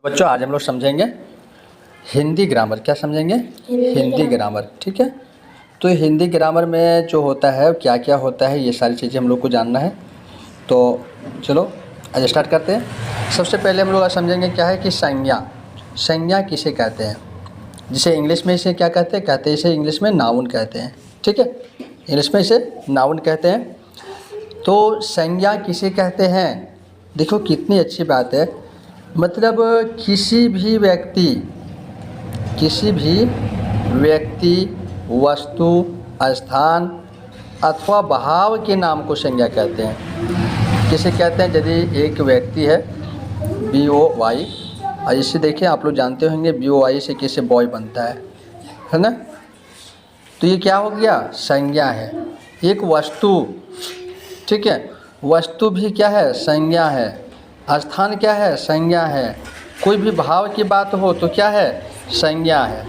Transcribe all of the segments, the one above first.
बच्चों आज हम लोग समझेंगे हिंदी ग्रामर। क्या समझेंगे? हिंदी ग्रामर। ठीक है, तो हिंदी ग्रामर में जो होता है क्या क्या होता है ये सारी चीज़ें हम लोग को जानना है। तो चलो आज स्टार्ट करते हैं। सबसे पहले हम लोग आज समझेंगे क्या है कि संज्ञा। संज्ञा किसे कहते हैं? जिसे इंग्लिश में इसे क्या कहते हैं इसे इंग्लिश में नाउन कहते हैं। ठीक है, इंग्लिश में इसे नाउन कहते हैं। तो संज्ञा किसे कहते हैं? देखो कितनी अच्छी बात है। मतलब किसी भी व्यक्ति वस्तु स्थान अथवा भाव के नाम को संज्ञा कहते हैं। किसे कहते हैं? यदि एक व्यक्ति है BOY, और इसे देखिए आप लोग जानते होंगे BOY से किसे बॉय बनता है ना। तो ये क्या हो गया? संज्ञा है। एक वस्तु, ठीक है, वस्तु भी क्या है? संज्ञा है। स्थान क्या है? संज्ञा है। कोई भी भाव की बात हो तो क्या है? संज्ञा है।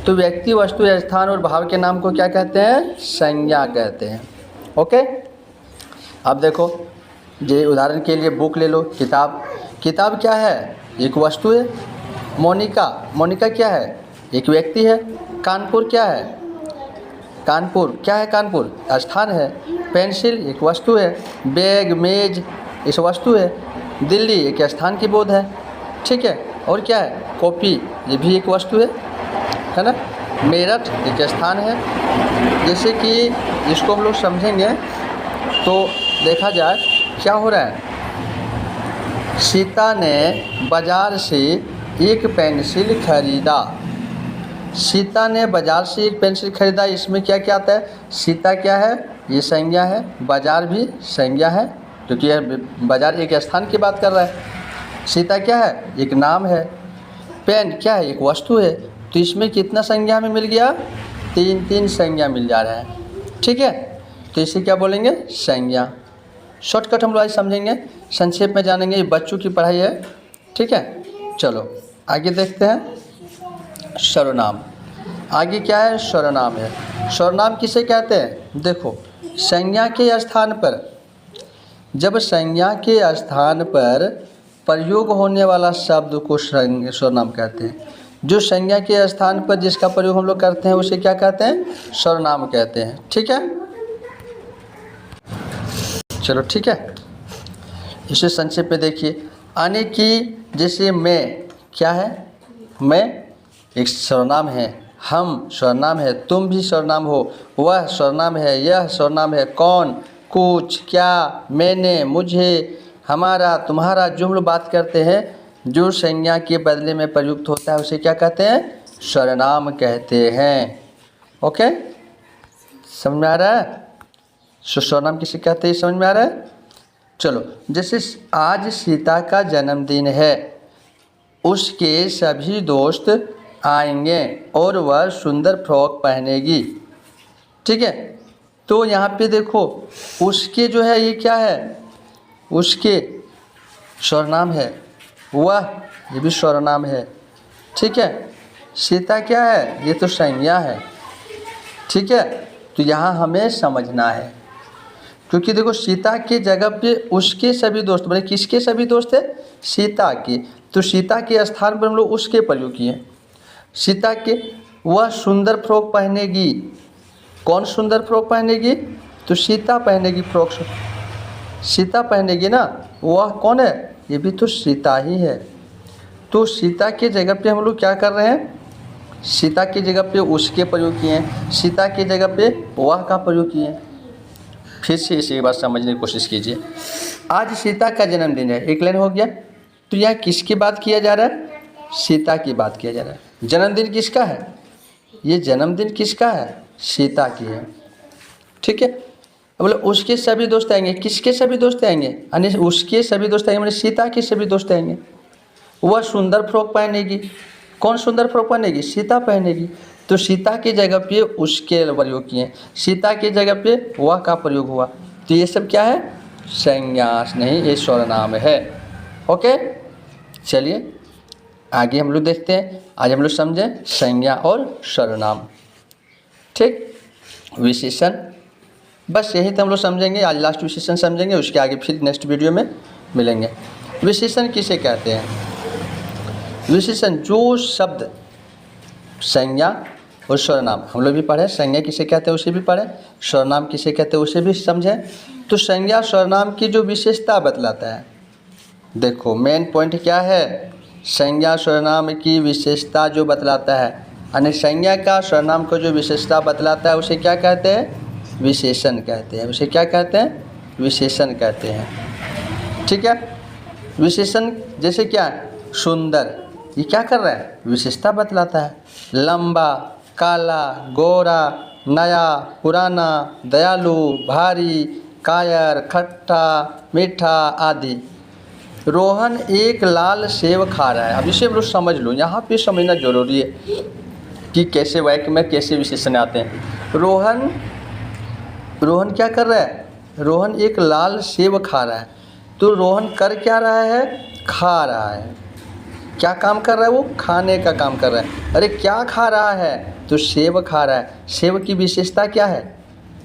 तो व्यक्ति वस्तु स्थान और भाव के नाम को क्या कहते हैं? संज्ञा कहते हैं। ओके, अब देखो ये उदाहरण के लिए बुक ले लो। किताब, किताब क्या है? एक वस्तु है। मोनिका क्या है? एक व्यक्ति है। कानपुर क्या है? कानपुर क्या है? कानपुर स्थान है। पेंसिल एक वस्तु है। बैग मेज इस वस्तु है। दिल्ली एक स्थान की बोध है। ठीक है, और क्या है? कॉपी ये भी एक वस्तु है ना। मेरठ एक स्थान है। जैसे कि इसको हम लोग समझेंगे तो देखा जाए क्या हो रहा है। सीता ने बाज़ार से एक पेंसिल खरीदा। सीता ने बाज़ार से एक पेंसिल खरीदा। इसमें क्या क्या आता है? सीता क्या है? ये संज्ञा है। बाज़ार भी संज्ञा है क्योंकि यह बाज़ार एक स्थान की बात कर रहा है। सीता क्या है? एक नाम है। पेन क्या है? एक वस्तु है। तो इसमें कितना संज्ञा में मिल गया? तीन संज्ञा मिल जा रहा है। ठीक है, तो इसे क्या बोलेंगे? संज्ञा। शॉर्टकट हम लोग आज समझेंगे, संक्षेप में जानेंगे। ये बच्चों की पढ़ाई है। ठीक है, चलो आगे देखते हैं। सर्वनाम। आगे क्या है? सर्वनाम है। सर्वनाम किसे कहते हैं? देखो संज्ञा के स्थान पर, जब संज्ञा के स्थान पर प्रयोग होने वाला शब्द को सर्वनाम कहते हैं। जो संज्ञा के स्थान पर जिसका प्रयोग हम लोग करते हैं उसे क्या कहते हैं? सर्वनाम कहते हैं। ठीक है, चलो ठीक है, इसे संक्षेप में देखिए। आने की, जैसे मैं क्या है? मैं एक सर्वनाम है। हम सर्वनाम है। तुम भी सर्वनाम हो। वह सर्वनाम है। यह सर्वनाम है। कौन, कुछ, क्या, मैंने, मुझे, हमारा, तुम्हारा, जो हम लोग बात करते हैं जो संज्ञा के बदले में प्रयुक्त होता है उसे क्या कहते हैं? सर्वनाम कहते हैं। ओके, समझ में आ रहा है? सर्वनाम किसे कहते हैं समझ में आ रहा है? चलो, जैसे आज सीता का जन्मदिन है। उसके सभी दोस्त आएंगे और वह सुंदर फ्रॉक पहनेगी। ठीक है, तो यहाँ पे देखो उसके जो है ये क्या है? उसके सर्वनाम है। वह ये भी सर्वनाम है। ठीक है, सीता क्या है? ये तो संज्ञा है। ठीक है, तो यहाँ हमें समझना है क्योंकि देखो सीता के जगह पे उसके सभी दोस्त, मतलब किसके सभी दोस्त है? सीता के। तो सीता के स्थान पर हम लोग उसके प्रयोग किए। सीता के, वह सुंदर फ्रॉक पहनेगी। कौन सुंदर फ्रॉक पहनेगी? तो सीता पहनेगी फ्रॉक। सीता पहनेगी ना। वह कौन है? ये भी तो सीता ही है। तो सीता के जगह पे हम लोग क्या कर रहे हैं? सीता की जगह पे उसके प्रयोग किए हैं। सीता की जगह पे वह का प्रयोग किए हैं। फिर से इसी बात समझने की कोशिश कीजिए। आज सीता का जन्मदिन है, एक लाइन हो गया। तो यह किसकी बात किया जा रहा है? सीता की बात किया जा रहा है। जन्मदिन किसका है? ये जन्मदिन किसका है? सीता की है। ठीक है, बोले उसके सभी दोस्त आएंगे। किसके सभी दोस्त आएंगे? यानी उसके सभी दोस्त आएंगे, मतलब सीता के सभी दोस्त आएंगे। वह सुंदर फ्रॉक पहनेगी। कौन सुंदर फ्रॉक पहनेगी? सीता पहनेगी। तो सीता की जगह पे उसके प्रयोग किए। सीता की जगह पे वह का प्रयोग हुआ। तो ये सब क्या है? संज्ञा नहीं, ये सर्वनाम है। ओके, चलिए आगे हम लोग देखते हैं। आज हम लोग समझें संज्ञा और सर्वनाम। ठीक, विशेषण, बस यही तो हम लोग समझेंगे। आज लास्ट विशेषण समझेंगे, उसके आगे फिर नेक्स्ट वीडियो में मिलेंगे। विशेषण किसे कहते हैं? विशेषण जो शब्द संज्ञा और सर्वनाम, हम लोग भी पढ़े संज्ञा किसे कहते हैं उसे भी पढ़े, सर्वनाम किसे कहते हैं उसे भी समझें। तो संज्ञा सर्वनाम की जो विशेषता बतलाता है, देखो मेन पॉइंट क्या है, संज्ञा सर्वनाम की विशेषता जो बतलाता है, यानी संज्ञा का सर्वनाम को जो विशेषता बतलाता है उसे क्या कहते हैं, विशेषण कहते हैं। उसे क्या कहते हैं, विशेषण कहते हैं। ठीक है, विशेषण जैसे क्या, सुंदर, ये क्या कर रहा है, विशेषता बतलाता है। लंबा, काला, गोरा, नया, पुराना, दयालु, भारी, कायर, खट्टा, मीठा आदि। रोहन एक लाल सेब खा रहा है। अब इसे लोग समझ लो, यहाँ पे समझना जरूरी है कि कैसे वाक्य में कैसे विशेषण आते हैं। रोहन क्या कर रहा है, रोहन एक लाल सेब खा रहा है। तो रोहन कर क्या रहा है, खा रहा है। क्या काम कर रहा है, वो खाने का काम कर रहा है। अरे क्या खा रहा है, तो सेब खा रहा है। सेब की विशेषता क्या है,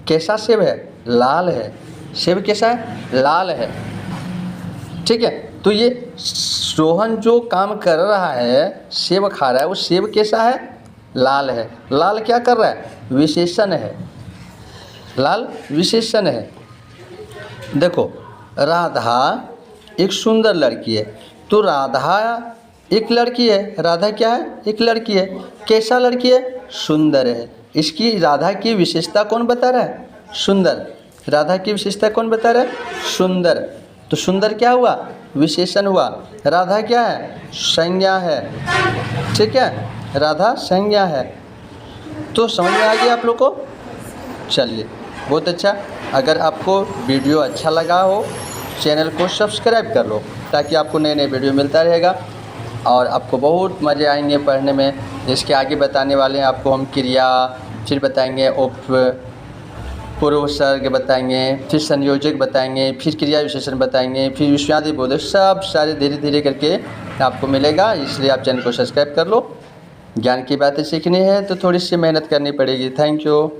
कैसा सेब है, लाल है। सेब कैसा है, लाल है। ठीक है, तो ये रोहन जो काम कर रहा है, सेब खा रहा है, वो सेब कैसा है, लाल है। लाल क्या कर रहा है, विशेषण है। लाल विशेषण है। देखो राधा एक सुंदर लड़की है, तो राधा एक लड़की है। राधा क्या है, एक लड़की है। कैसा लड़की है, सुंदर है। इसकी राधा की विशेषता कौन बता रहा है, सुंदर। राधा की विशेषता कौन बता रहा है, सुंदर। तो सुंदर क्या हुआ, विशेषण हुआ। राधा क्या है, संज्ञा है। ठीक है, राधा संज्ञा है। तो समझ में आ गया आप लोग को। चलिए बहुत अच्छा। अगर आपको वीडियो अच्छा लगा हो, चैनल को सब्सक्राइब कर लो, ताकि आपको नए नए वीडियो मिलता रहेगा और आपको बहुत मज़े आएंगे पढ़ने में। इसके आगे बताने वाले हैं आपको हम क्रिया, फिर बताएंगे पूर्वसर्ग बताएंगे, फिर संयोजक बताएंगे, फिर क्रिया विशेषण बताएंगे, फिर विषयादि बोधक, सब सारे धीरे धीरे करके आपको मिलेगा। इसलिए आप चैनल को सब्सक्राइब कर लो। ज्ञान की बातें सीखनी है तो थोड़ी सी मेहनत करनी पड़ेगी। Thank you.